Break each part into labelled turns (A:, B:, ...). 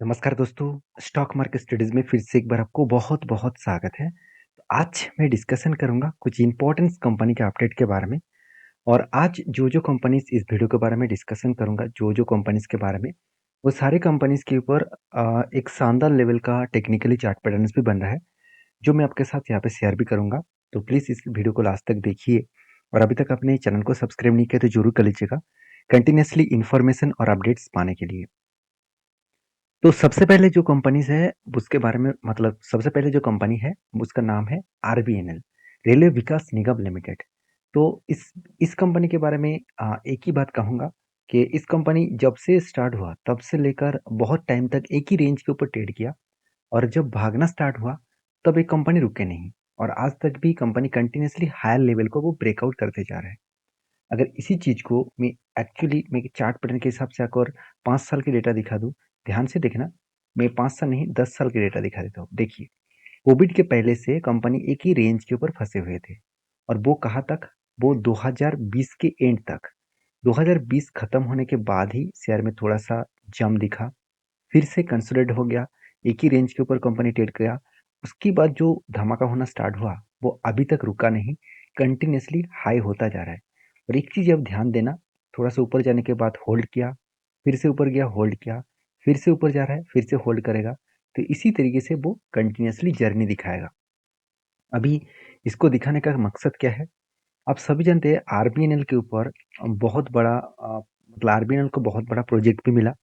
A: नमस्कार दोस्तों, stock market studies में फिर से एक बार आपको बहुत-बहुत स्वागत है। तो आज मैं डिस्कशन करूँगा कुछ इम्पोर्टेंट कंपनी के अपडेट के बारे में और आज जो-जो कंपनीज़ इस वीडियो के बारे में डिस्कशन करूँगा, जो-जो कंपनीज़ के बारे में, वो सारे कंपनीज़ के ऊपर एक शानदार लेवल का टेक्निकली चार्ट पैटर्न्स भी बन रहा है, जो मैं आपके साथ यहाँ पे शेयर भी करूँगा। तो प्लीज़ इस वीडियो को लास्ट तक देखिए और अभी तक आपने चैनल को सब्सक्राइब नहीं किया तो ज़रूर कर लीजिएगा, कंटिन्यूअसली इन्फॉर्मेशन और अपडेट्स पाने के लिए। तो सबसे पहले जो कंपनीज़ है, उसके बारे में मतलब सबसे पहले जो कंपनी है, उसका नाम है आरबीएनएल, रेलवे विकास निगम लिमिटेड। तो इस कंपनी के बारे में एक ही बात कहूँगा कि इस कंपनी जब से स्टार्ट हुआ, तब से लेकर बहुत टाइम तक एक ही रेंज के ऊपर ट्रेड किया और जब भागना स्टार्ट हुआ, तब ये कंपनी रुके नहीं और आज तक भी कंपनी कंटिन्यूअसली हायर लेवल को वो ब्रेकआउट करते जा रहा है। अगर इसी चीज़ को मैं चार्ट पैटर्न के हिसाब से आपको और 5 साल की डेटा दिखा दूँ, ध्यान से देखना, मैं 5 साल नहीं 10 साल की डेटा दिखा देता हूँ। देखिए, कोविड के पहले से कंपनी एक ही रेंज के ऊपर फँसे हुए थे और वो कहाँ तक? वो 2020 के एंड तक। 2020 खत्म होने के बाद ही शेयर में थोड़ा-सा जंप दिखा, फिर से कंसोलिडेट हो गया, एक ही रेंज के ऊपर कंपनी ट्रेड किया। उसके बाद जो धमाका होना स्टार्ट हुआ, वो अभी तक रुका नहीं, कंटिन्यूअसली हाई होता जा रहा है। और एक चीज़ अब ध्यान देना, थोड़ा-सा ऊपर जाने के बाद होल्ड किया, फिर से ऊपर गया, होल्ड किया, फिर से ऊपर जा रहा है, फिर से होल्ड करेगा। तो इसी तरीके से वो कंटिन्यूअसली जर्नी दिखाएगा। अभी इसको दिखाने का मकसद क्या है? आप सभी जानते हैं आरबीएनएल के ऊपर बहुत बड़ा मतलब आरबीएनएल को बहुत बड़ा प्रोजेक्ट भी मिला।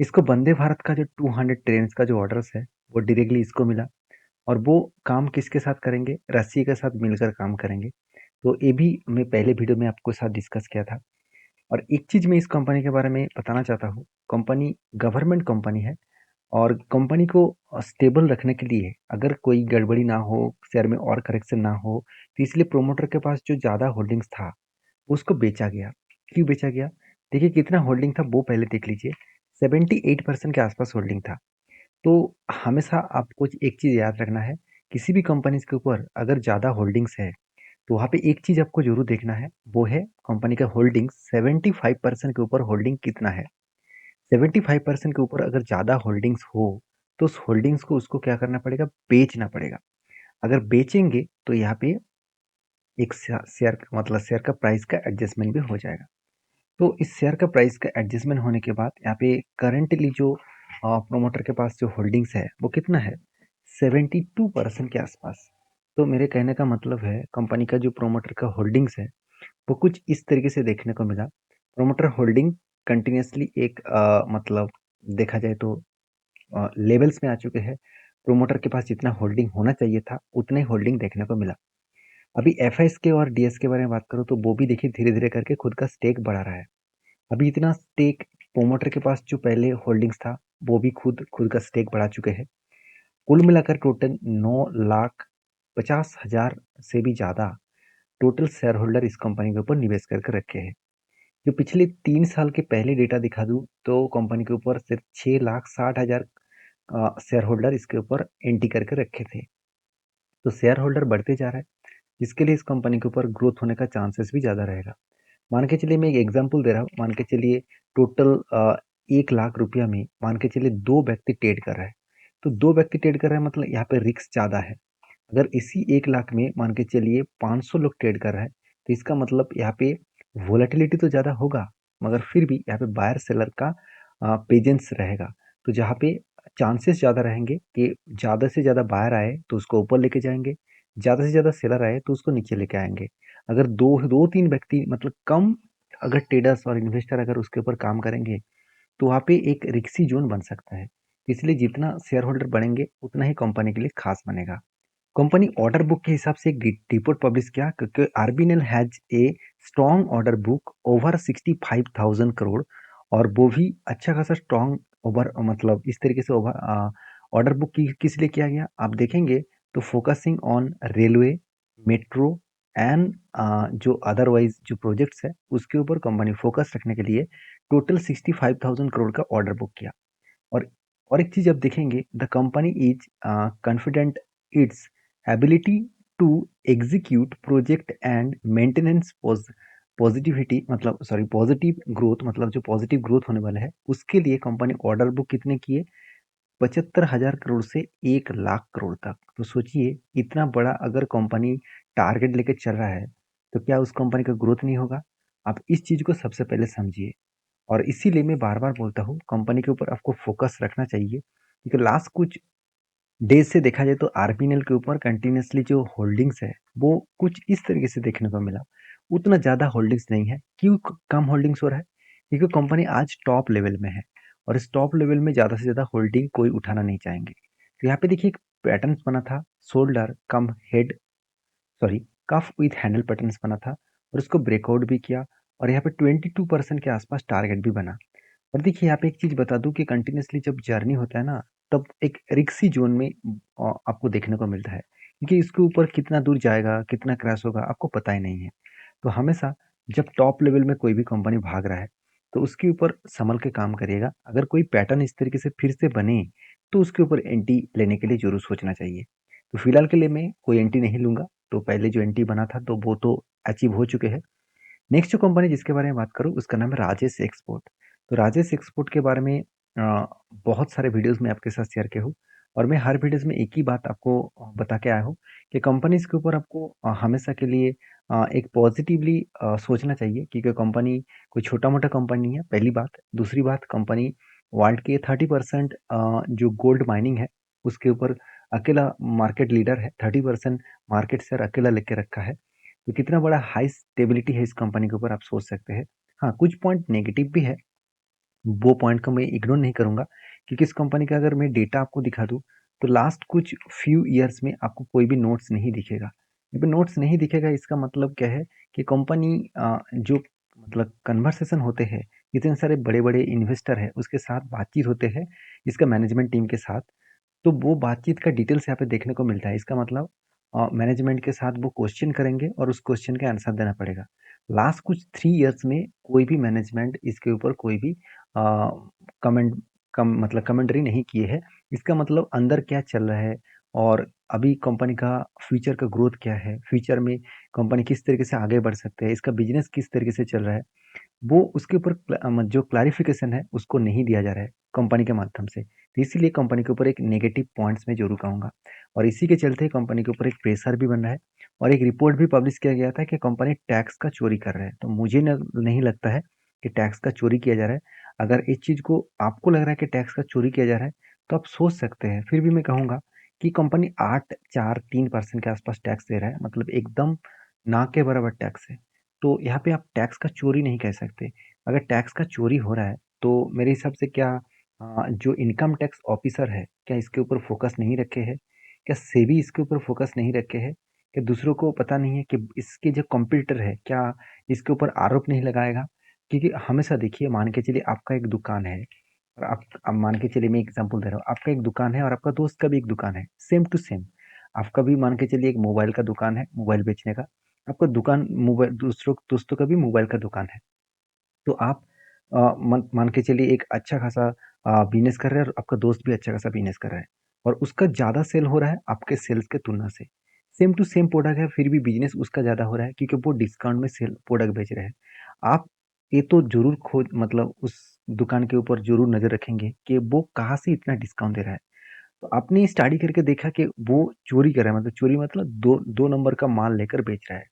A: इसको वंदे भारत का जो 200 ट्रेन्स का जो ऑर्डर्स है, वो डायरेक्टली इसको मिला और वो काम किसके साथ करेंगे? रसिया के साथ मिलकर काम करेंगे। तो ये भी मैं पहले वीडियो में आपके साथ डिस्कस किया था और एक चीज़ मैं इस कंपनी के बारे में बताना चाहता हूँ। कंपनी गवर्नमेंट कंपनी है और कंपनी को स्टेबल रखने के लिए अगर कोई गड़बड़ी ना हो, शेयर में और करेक्शन ना हो, तो इसलिए प्रोमोटर के पास जो ज़्यादा होल्डिंग्स था, उसको बेचा गया। क्यों बेचा गया? देखिए कितना होल्डिंग था वो पहले देख लीजिए। 78% के आसपास होल्डिंग था। तो हमेशा आपको एक चीज़ याद रखना है, किसी भी कंपनीज़ के ऊपर अगर ज़्यादा होल्डिंग्स है, तो वहाँ पे एक चीज़ आपको ज़रूर देखना है, वो है कंपनी का होल्डिंग्स 75% के ऊपर होल्डिंग कितना है। 75% के ऊपर अगर ज़्यादा होल्डिंग्स हो, तो उस होल्डिंग्स को उसको क्या करना पड़ेगा? बेचना पड़ेगा। अगर बेचेंगे, तो यहाँ पे एक शेयर मतलब शेयर का प्राइस का एडजस्टमेंट भी हो जाएगा। तो इस शेयर का प्राइस का एडजस्टमेंट होने के बाद यहाँ पे करंटली जो प्रोमोटर के पास जो होल्डिंग्स है वो कितना है 72% के आसपास। तो मेरे कहने का मतलब है कंपनी का जो प्रोमोटर का होल्डिंग्स है वो कुछ इस तरीके से देखने को मिला। प्रोमोटर होल्डिंग कंटिन्यूसली एक मतलब देखा जाए तो लेवल्स में आ चुके हैं। प्रोमोटर के पास जितना होल्डिंग होना चाहिए था उतना ही होल्डिंग देखने को मिला। अभी एफ के और डी के बारे में बात करूँ तो वो भी देखिए धीरे धीरे करके खुद का स्टेक बढ़ा रहा है। अभी इतना स्टेक प्रोमोटर के पास जो पहले होल्डिंग्स था वो भी खुद खुद का स्टेक बढ़ा चुके हैं। कुल मिलाकर टोटल 9,50,000 से भी ज़्यादा टोटल शेयर होल्डर इस कंपनी के ऊपर निवेश करके रखे हैं। जो पिछले 3 साल के पहले डेटा दिखा दूं तो कंपनी के ऊपर सिर्फ 6,60,000 शेयर होल्डर इसके ऊपर एंट्री करके रखे थे। तो शेयर होल्डर बढ़ते जा रहा है जिसके लिए इस कंपनी के ऊपर ग्रोथ होने का चांसेस भी ज़्यादा रहेगा। मान के चलिए मैं एक एग्जांपल दे रहा हूँ। मान के चलिए टोटल 1 लाख रुपया में मान के चलिए 2 व्यक्ति ट्रेड कर रहा है। तो 2 व्यक्ति ट्रेड कर रहे हैं मतलब यहाँ पे रिस्क ज़्यादा है। अगर इसी 1 लाख में मान के चलिए 500 लोग ट्रेड कर रहा है तो इसका मतलब यहाँ पे वोलेटिलिटी तो ज़्यादा होगा मगर फिर भी यहाँ पे बायर सेलर का पेजेंस रहेगा। तो जहाँ पे चांसेस ज़्यादा रहेंगे कि ज़्यादा से ज़्यादा बायर आए तो उसको ऊपर लेके जाएंगे, ज़्यादा से ज़्यादा सेलर आए तो उसको नीचे लेके आएंगे। अगर दो दो तीन व्यक्ति मतलब कम अगर ट्रेडर्स और इन्वेस्टर अगर उसके ऊपर काम करेंगे तो वहाँ पे एक रिस्की जोन बन सकता है। इसलिए जितना शेयर होल्डर बढ़ेंगे उतना ही कंपनी के लिए खास बनेगा। कंपनी ऑर्डर बुक के हिसाब से एक रिपोर्ट पब्लिश किया क्योंकि RBNL has a strong order book over 65,000 crore और वो भी अच्छा खासा स्ट्रॉन्ग ओवर मतलब इस तरीके से ओवर ऑर्डर बुक की किस लिए किया गया आप देखेंगे तो focusing on railway, metro and जो अदरवाइज जो प्रोजेक्ट्स है उसके ऊपर कंपनी फोकस रखने के लिए टोटल 65,000 करोड़ का ऑर्डर बुक किया। और और एक चीज आप देखेंगे the company is confident its ability to execute project and maintenance positivity मतलब सॉरी पॉजिटिव ग्रोथ मतलब जो पॉजिटिव ग्रोथ होने वाला है उसके लिए कंपनी ऑर्डर बुक कितने किए 75,000 करोड़ से 1,00,000 करोड़ तक। तो सोचिए इतना बड़ा अगर कंपनी टारगेट लेके चल रहा है, तो क्या उस कंपनी का ग्रोथ नहीं होगा? आप इस चीज़ को सबसे पहले समझिए। और इसीलिए मैं बार-बार बोलता हूँ कंपनी के ऊपर आपको फोकस रखना चाहिए, क्योंकि लास्ट कुछ डेज़ से देखा जाए तो आरबीएनएल के ऊपर कंटिन्यूअसली जो होल्डिंग्स है, वो कुछ इस तरीके से देखने को मिला। उतना ज़्यादा होल्डिंग्स नहीं है। क्यों कम होल्डिंग्स हो रहा है? क्योंकि कंपनी आज टॉप लेवल में है और इस टॉप लेवल में ज़्यादा से ज़्यादा होल्डिंग कोई उठाना नहीं चाहेंगे। तो यहाँ पे देखिए एक पैटर्न्स बना था, shoulder cum head, sorry, cup with handle patterns बना था और उसको ब्रेकआउट भी किया और यहाँ पे 22% के आसपास टारगेट भी बना। और देखिए यहाँ पे एक चीज़ बता दूँ कि कंटिन्यूअसली जब जर्नी होता है ना, तब एक रिस्की ज़ोन में आपको देखने को मिलता है। क्योंकि इसके ऊपर कितना दूर जाएगा, कितना क्रैश होगा, आपको पता ही नहीं है। तो हमेशा जब टॉप लेवल में कोई भी कंपनी भाग रहा है, तो उसके ऊपर सँभल के काम करिएगा। अगर कोई पैटर्न इस तरीके से फिर से बने, तो उसके ऊपर एंट्री लेने के लिए ज़रूर सोचना चाहिए। तो फिलहाल के लिए मैं कोई एंट्री नहीं लूँगा। तो पहले जो एंट्री बना था, तो वो तो अचीव हो चुके हैं। नेक्स्ट जो कंपनी जिसके बारे में बात करूँ उसका नाम है राजेश एक्सपोर्ट। तो राजेश एक्सपोर्ट के बारे में बहुत सारे वीडियोस मैं आपके साथ शेयर किया हूँ और मैं हर वीडियोस में एक ही बात आपको बता के आया हूँ कि कंपनीज के ऊपर आपको हमेशा के लिए एक पॉजिटिवली सोचना चाहिए, क्योंकि कंपनी कोई छोटा मोटा कंपनी नहीं है, पहली बात। दूसरी बात, कंपनी वर्ल्ड के 30% जो गोल्ड माइनिंग है उसके ऊपर अकेला मार्केट लीडर है। 30% मार्केट शेयर अकेला लेके रखा है। तो कितना बड़ा हाई स्टेबिलिटी है इस कंपनी के ऊपर आप सोच सकते हैं। हाँ, कुछ पॉइंट नेगेटिव भी है, वो पॉइंट को मैं इग्नोर नहीं करूँगा, क्योंकि इस कंपनी का अगर मैं डेटा आपको दिखा दूँ, तो लास्ट कुछ फ्यू ईयर्स में आपको कोई भी नोट्स नहीं दिखेगा। यहाँ पे नोट्स नहीं दिखेगा, इसका मतलब क्या है कि कंपनी जो मतलब कन्वर्सेशन होते हैं, इतने सारे बड़े-बड़े इन्वेस्टर हैं, उसके साथ बातचीत होते हैं, इसका मैनेजमेंट टीम के साथ, तो वो बातचीत का डिटेल्स यहाँ पे देखने को मिलता है। इसका मतलब मैनेजमेंट के साथ वो क्वेश्चन करेंगे और उस क्वेश्चन का आंसर देना पड़ेगा। लास्ट कुछ 3 इयर्स में कोई भी मैनेजमेंट इसके ऊपर कोई भी कमेंट मतलब कमेंटरी नहीं किए है। इसका मतलब अंदर क्या चल रहा है और अभी कंपनी का फ्यूचर का ग्रोथ क्या है, फ्यूचर में कंपनी किस तरीके से आगे बढ़ सकते हैं, इसका बिजनेस किस तरीके से चल रहा है, वो उसके ऊपर जो क्लैरिफिकेशन है उसको नहीं दिया जा रहा है कंपनी के माध्यम से। तो इसीलिए कंपनी के ऊपर एक नेगेटिव पॉइंट्स मैं ज़रूर कहूँगा और इसी के चलते कंपनी के ऊपर एक प्रेशर भी बन रहा है और एक रिपोर्ट भी पब्लिश किया गया था कि कंपनी टैक्स का चोरी कर रहा है। तो मुझे नहीं लगता है कि टैक्स का चोरी किया जा रहा है। अगर इस चीज़ को आपको लग रहा है कि टैक्स का चोरी किया जा रहा है, तो आप सोच सकते हैं। फिर भी मैं कहूँगा कि कंपनी 8, 4, 3% के आसपास टैक्स दे रहा है, मतलब एकदम ना के बराबर टैक्स है। तो यहाँ पे आप टैक्स का चोरी नहीं कह सकते। अगर टैक्स का चोरी हो रहा है, तो मेरे हिसाब से क्या जो इनकम टैक्स ऑफिसर है, क्या इसके ऊपर फोकस नहीं रखे है? क्या सेबी इसके ऊपर फोकस नहीं रखे है? क्या दूसरों को पता नहीं है कि इसके जो कॉम्पिटिटर है, क्या इसके ऊपर आरोप नहीं लगाएगा? क्योंकि हमेशा देखिए, मान के चलिए आपका एक दुकान है और आप मान के चलिए, मैं एग्ज़ाम्पल दे रहा हूँ, आपका एक दुकान है और आपका दोस्त का भी एक दुकान है, सेम टू सेम। आपका भी मान के चलिए एक मोबाइल का दुकान है, मोबाइल बेचने का। आपका दुकान मोबाइल दूसरों दोस्तों का भी मोबाइल का दुकान है। तो आप मन मान के चलिए एक अच्छा खासा बिज़नेस कर रहे हैं और आपका दोस्त भी अच्छा खासा बिज़नेस कर रहा है और उसका ज़्यादा सेल हो रहा है आपके सेल्स के तुलना से। सेम टू सेम प्रोडक्ट है, फिर भी बिज़नेस उसका ज़्यादा हो रहा है क्योंकि वो डिस्काउंट में सेल प्रोडक्ट बेच रहे हैं। आप ये तो ज़रूर खोज मतलब उस दुकान के ऊपर ज़रूर नज़र रखेंगे कि वो कहाँ से इतना डिस्काउंट दे रहा है। तो आपने स्टडी करके देखा कि वो चोरी कर रहा है, मतलब चोरी मतलब 2 नंबर का माल लेकर बेच रहा है।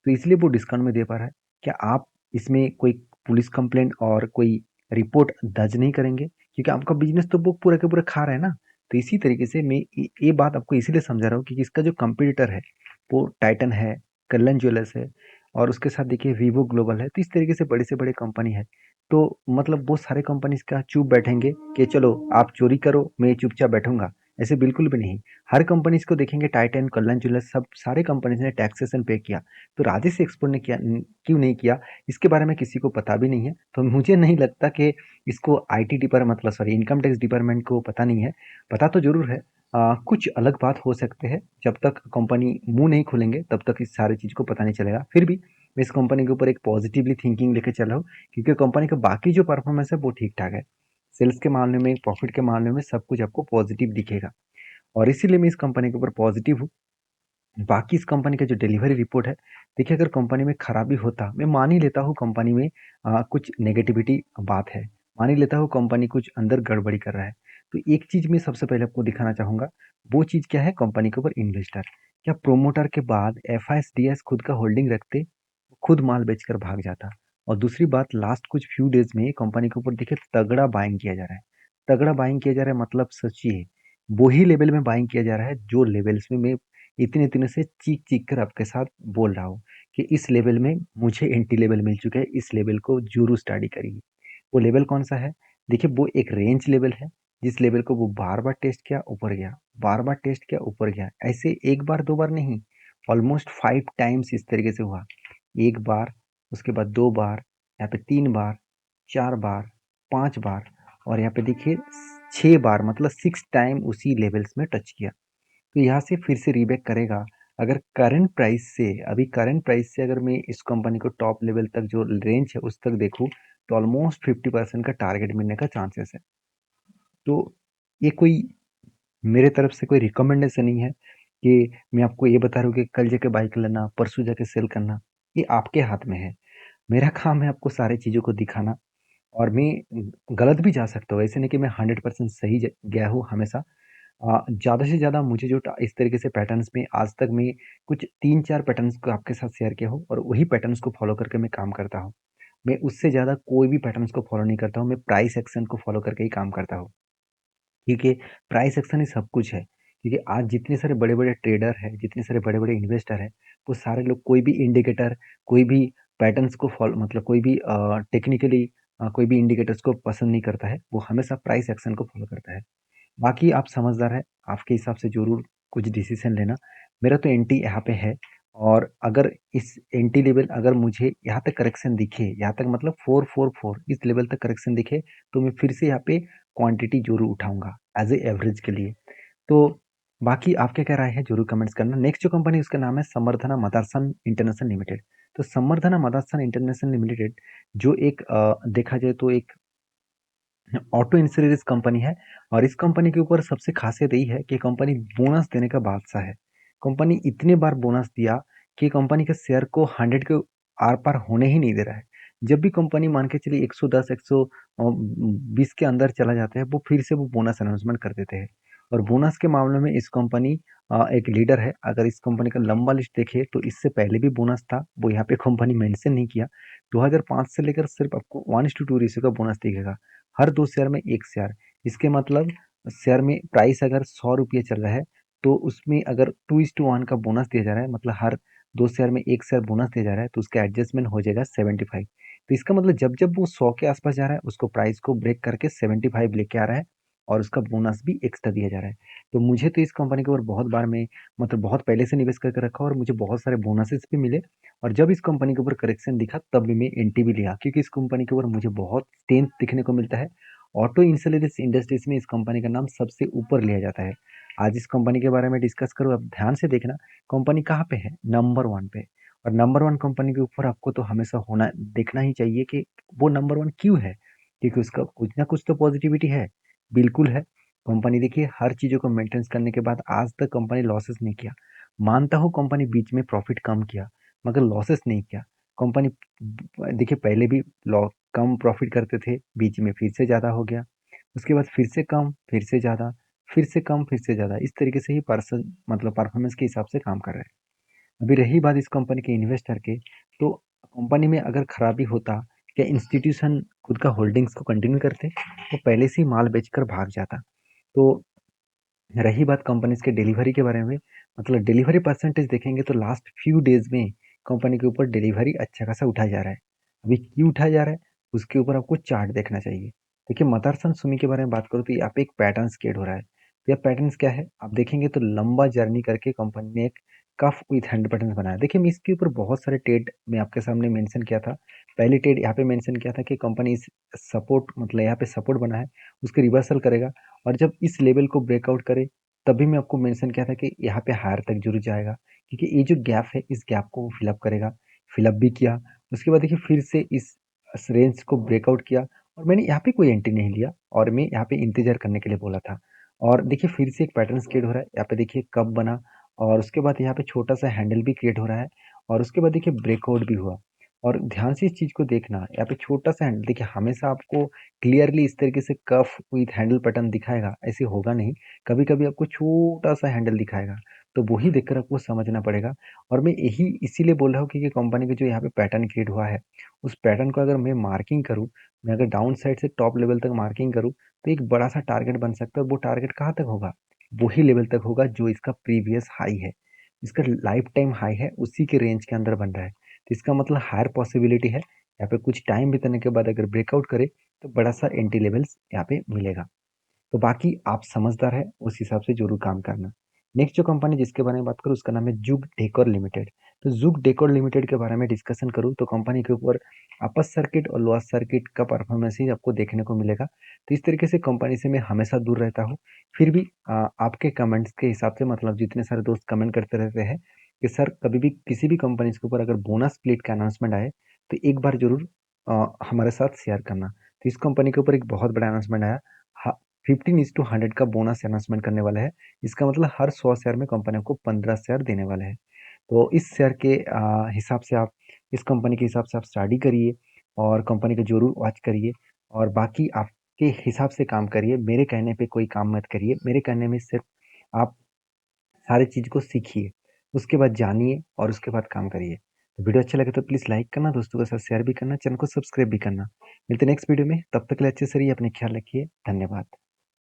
A: तो इसलिए वो डिस्काउंट में दे पा रहा है। क्या आप इसमें कोई पुलिस कंप्लेंट और कोई रिपोर्ट दर्ज नहीं करेंगे? क्योंकि आपका बिज़नेस तो वो पूरा का पूरा खा रहा है ना। तो इसी तरीके से मैं ये बात आपको इसीलिए समझा रहा हूँ क्योंकि इसका जो कॉम्पिटिटर है, वो टाइटन है, कल्याण ज्वेलर्स है और उसके साथ देखिए वीवो ग्लोबल है। तो इस तरीके से बड़े कंपनी है। तो मतलब वो सारे कंपनीज़ क्या चुप बैठेंगे कि चलो आप चोरी करो, मैं चुपचाप बैठूँगा? ऐसे बिल्कुल भी नहीं। हर कंपनीज़ को देखेंगे, टाइटन, कल्याण ज्वेलर्स, सब सारे कंपनीज़ ने टैक्सेशन पे किया। तो राजेश एक्सपोर्ट ने किया क्यों नहीं किया, इसके बारे में किसी को पता भी नहीं है। तो मुझे नहीं लगता कि इसको आईटी डिपार्ट मतलब सॉरी इनकम टैक्स डिपार्टमेंट को पता नहीं है। पता तो ज़रूर है। कुछ अलग बात हो सकते हैं, जब तक कंपनी मुँह नहीं खोलेंगे तब तक इस सारी चीज़ को पता नहीं चलेगा। फिर भी मैं इस कंपनी के ऊपर एक पॉजिटिवली थिंकिंग लेके चल रहा हूँ क्योंकि कंपनी का बाकी जो परफॉर्मेंस है वो ठीक-ठाक है। सेल्स के मामले में, प्रॉफिट के मामले में सब कुछ आपको पॉजिटिव दिखेगा और इसीलिए मैं इस कंपनी के ऊपर पॉजिटिव हूँ। बाकी इस कंपनी का जो डिलीवरी रिपोर्ट है, देखिए अगर कंपनी में खराबी होता, मैं मान ही लेता हूँ कंपनी में कुछ नेगेटिविटी बात है। मान ही लेता हूँ कंपनी कुछ अंदर गड़बड़ी कर रहा है। तो एक चीज़ मैं सबसे पहले आपको दिखाना चाहूँगा, वो चीज़ क्या है, कंपनी के ऊपर इन्वेस्टर। क्या प्रोमोटर के बाद एफआईएसडीएस खुद का होल्डिंग रखते, खुद माल बेचकर भाग जाता। और दूसरी बात, लास्ट कुछ फ्यू डेज में कंपनी के ऊपर देखिए तगड़ा बाइंग किया जा रहा है। तगड़ा बाइंग किया जा रहा है मतलब सोचिए, वो ही लेवल में बाइंग किया जा रहा है जो लेवल्स में मैं इतने दिनों से चीख चीख कर आपके साथ बोल रहा हूँ कि इस लेवल में मुझे एंटी लेवल मिल चुका है, इस लेवल को जरूर स्टडी करिए। वो लेवल कौन सा है? देखिए वो एक रेंज लेवल है, जिस लेवल को वो बार बार टेस्ट किया ऊपर गया, बार बार टेस्ट किया ऊपर गया, ऐसे एक बार दो बार नहीं, ऑलमोस्ट 5 टाइम्स इस तरीके से हुआ। एक बार, उसके बाद 2 बार, यहाँ पे 3 बार, 4 बार, 5 बार, और यहाँ पे देखिए 6 बार, मतलब 6 टाइम उसी लेवल्स में टच किया। तो यहाँ से फिर से रीबैक करेगा। अगर करंट प्राइस से, अभी करंट प्राइस से अगर मैं इस कंपनी को टॉप लेवल तक जो रेंज है उस तक देखूँ, तो ऑलमोस्ट 50% का टारगेट मिलने का चांसेस है। तो ये कोई मेरे तरफ से कोई रिकमेंडेशन नहीं है कि मैं आपको ये बता रहा हूँ कि कल जाके बाइक लेना, परसों जाके सेल करना। ये आपके हाथ में है। मेरा काम है आपको सारी चीज़ों को दिखाना, और मैं गलत भी जा सकता हूँ। ऐसे नहीं कि मैं 100% सही गया हूँ हमेशा। ज़्यादा से ज़्यादा मुझे जो इस तरीके से पैटर्न्स में आज तक मैं कुछ 3-4 पैटर्न्स को आपके साथ शेयर किया हूँ, और वही पैटर्न्स को फॉलो करके मैं काम करता हूँ। मैं उससे ज़्यादा कोई भी पैटर्न्स को फॉलो नहीं करता हूँ। मैं प्राइस एक्शन को फॉलो करके ही काम करता हूँ, क्योंकि प्राइस एक्शन ही सब कुछ है। क्योंकि आज जितने सारे बड़े बड़े ट्रेडर हैं, जितने सारे बड़े बड़े इन्वेस्टर हैं, वो सारे लोग कोई भी इंडिकेटर, कोई भी पैटर्न्स को फॉलो, मतलब कोई भी टेक्निकली कोई भी इंडिकेटर्स को पसंद नहीं करता है। वो हमेशा प्राइस एक्शन को फॉलो करता है। बाकी आप समझदार हैं, आपके हिसाब से ज़रूर कुछ डिसीजन लेना। मेरा तो एंटी यहाँ पे है, और अगर इस एंटी लेवल, अगर मुझे यहाँ तक करेक्शन दिखे, यहाँ तक मतलब 444 इस लेवल तक करेक्शन दिखे, तो मैं फिर से यहाँ पे क्वांटिटी जरूर उठाऊंगा एज ए एवरेज के लिए। तो बाकी आपके क्या राय है जरूर कमेंट्स करना। नेक्स्ट जो कंपनी उसका नाम है समर्धना मदरसन इंटरनेशनल लिमिटेड। तो समर्धना मदरसन इंटरनेशनल लिमिटेड जो एक देखा जाए तो एक ऑटो इंश्योरेंस कंपनी है। और इस कंपनी के ऊपर सबसे खासियत यही है कि कंपनी बोनस देने का बादशाह है। कंपनी इतने बार बोनस दिया कि कंपनी के शेयर को 100 के आर पार होने ही नहीं दे रहा है। जब भी कंपनी मान के चलिए 110 120 के अंदर चला जाता है, वो फिर से वो बोनस अनाउंसमेंट कर देते हैं। और बोनस के मामले में इस कंपनी एक लीडर है। अगर इस कंपनी का लंबा लिस्ट देखे तो इससे पहले भी बोनस था, वो यहाँ पे कंपनी मेंशन नहीं किया। 2005 से लेकर सिर्फ आपको 1:2 रेशियो का बोनस दिखेगा, हर 2 शेयर में 1 शेयर। इसके मतलब शेयर में प्राइस अगर 100 रुपये चल रहा है, तो उसमें अगर 2:1 का बोनस दिया जा रहा है, मतलब हर 2 शेयर में 1 शेयर बोनस दिया जा रहा है, तो उसका एडजस्टमेंट हो जाएगा 75। तो इसका मतलब जब जब वो 100 के आसपास जा रहा है, उसको प्राइस को ब्रेक करके 75 लेके आ रहा है, और उसका बोनस भी एक्स्ट्रा दिया जा रहा है। तो मुझे तो इस कंपनी के ऊपर बहुत बार में, मतलब बहुत पहले से निवेश करके रखा, और मुझे बहुत सारे बोनसेस भी मिले। और जब इस कंपनी के ऊपर करेक्शन दिखा तब भी मैं एंटी भी लिया, क्योंकि इस कंपनी के ऊपर मुझे बहुत स्ट्रेंथ दिखने को मिलता है। ऑटो इंश्योरेंस इंडस्ट्रीज में इस कंपनी का नाम सबसे ऊपर लिया जाता है। आज इस कंपनी के बारे में डिस्कस करो, अब ध्यान से देखना कंपनी कहाँ पे है, नंबर 1 पे। और नंबर 1 कंपनी के ऊपर आपको तो हमेशा होना, देखना ही चाहिए कि वो नंबर 1 क्यों है, क्योंकि उसका कुछ ना कुछ तो पॉजिटिविटी है। बिल्कुल है। कंपनी देखिए हर चीज़ों को मेंटेन करने के बाद आज तक कंपनी लॉसेस नहीं किया। मानता हूँ कंपनी बीच में प्रॉफिट कम किया, मगर लॉसेस नहीं किया। कंपनी देखिए पहले भी लॉ कम प्रॉफिट करते थे, बीच में फिर से ज़्यादा हो गया, उसके बाद फिर से कम, फिर से ज़्यादा, फिर से कम, फिर से ज़्यादा, इस तरीके से ही पर्सन मतलब परफॉर्मेंस के हिसाब से काम कर रहे हैं। अभी रही बात इस कंपनी के इन्वेस्टर के, तो कंपनी में अगर खराबी होता, क्या इंस्टीट्यूशन खुद का होल्डिंग्स को कंटिन्यू करते, वो पहले से ही माल बेचकर भाग जाता। तो रही बात कंपनीज के डिलीवरी के बारे में, मतलब डिलीवरी परसेंटेज देखेंगे तो लास्ट फ्यू डेज में कंपनी के ऊपर डिलीवरी अच्छा खासा उठाया जा रहा है। अभी क्यों उठाया जा रहा है, उसके ऊपर आपको चार्ट देखना चाहिए। देखिए मदरसन सुमी के बारे में बात करूँ तो यहाँ पे एक पैटर्न क्रिएट हो रहा है। तो यह पैटर्न क्या है आप देखेंगे तो लंबा जर्नी करके कंपनी ने एक कफ विथ हैंड पैटर्न बनाया। देखिए मैं इसके ऊपर बहुत सारे ट्रेड मैं आपके सामने मेंशन किया था। पहली ट्रेड यहाँ पे मेंशन किया था कि कंपनी इस सपोर्ट, मतलब यहाँ पे सपोर्ट बना है, उसके रिवर्सल करेगा, और जब इस लेवल को ब्रेकआउट करे, तभी मैं आपको मेंशन किया था कि यहाँ पे हायर तक जरूर जाएगा, क्योंकि ये जो गैप है इस गैप को वो फिलअप करेगा। फिलअप भी किया। उसके बाद देखिए फिर से इस रेंज को ब्रेकआउट किया, और मैंने यहाँ पे कोई एंट्री नहीं लिया, और मैं यहाँ पे इंतजार करने के लिए बोला था। और देखिए फिर से एक पैटर्न क्रिएट हो रहा है, यहाँ पे देखिए कब बना, और उसके बाद यहाँ पे छोटा सा हैंडल भी क्रिएट हो रहा है, और उसके बाद देखिए ब्रेकआउट भी हुआ। और ध्यान से इस चीज़ को देखना, यहाँ पे छोटा-सा हैंडल देखिए हमेशा आपको क्लियरली इस तरीके से कफ विथ हैंडल बटन दिखाएगा, ऐसे होगा नहीं। कभी-कभी आपको छोटा-सा हैंडल दिखाएगा, तो वो ही देखकर आपको समझना पड़ेगा। और मैं यही इसीलिए बोल रहा हूँ कि ये कंपनी का जो यहाँ पे पैटर्न क्रिएट हुआ है, उस पैटर्न को अगर मैं मार्किंग करूँ, मैं अगर डाउन साइड से टॉप लेवल तक मार्किंग करूँ, तो एक बड़ा-सा टारगेट बन सकता है। वो टारगेट कहाँ तक होगा? वही लेवल तक होगा जो इसका प्रीवियस हाई है। इसका लाइफ टाइम हाई है, उसी के रेंज के अंदर बन रहा है। तो इसका मतलब हायर पॉसिबिलिटी है, यहाँ पे कुछ टाइम बिताने के बाद अगर ब्रेकआउट करे, तो बड़ा-सा एंट्री लेवल्स यहाँ पे मिलेगा। तो बाकी आप समझदार हैं, उस हिसाब से ज़रूर काम करना। नेक्स्ट जो कंपनी जिसके बारे में बात करूँ उसका नाम है जुग डेकोर लिमिटेड। तो जुग डेकोर लिमिटेड के बारे में डिस्कशन करूँ तो कंपनी के ऊपर अपर सर्किट और लोअर सर्किट का परफॉर्मेंस ही आपको देखने को मिलेगा। तो इस तरीके से कंपनी से मैं हमेशा दूर रहता हूँ। फिर भी आपके कमेंट्स के हिसाब से मतलब जितने सारे दोस्त कमेंट करते रहते हैं कि सर कभी भी किसी भी कंपनी के ऊपर अगर बोनस स्प्लिट का अनाउंसमेंट आए तो एक बार ज़रूर हमारे साथ शेयर करना। तो इस कंपनी के ऊपर एक बहुत बड़ा अनाउंसमेंट आया। हा 15:100 का बोनस अनाउंसमेंट करने वाला है। इसका मतलब हर 100 शेयर में कंपनी आपको 15 शेयर देने वाला है। तो इस शेयर के हिसाब से आप इस कंपनी के हिसाब से आप स्टडी करिए और कंपनी को ज़रूर वॉच करिए और बाकी आपके हिसाब से काम करिए। मेरे कहने पे कोई काम मत करिए। मेरे कहने में सिर्फ आप सारी चीज़ को सीखिए, उसके बाद जानिए और उसके बाद काम करिए। तो वीडियो अच्छा लगे तो प्लीज़ लाइक करना, दोस्तों के साथ शेयर भी करना, चैनल को सब्सक्राइब भी करना। मिलते हैं नेक्स्ट वीडियो में, तब तक के लिए अच्छे से रहिए, अपना ख्याल रखिए। धन्यवाद।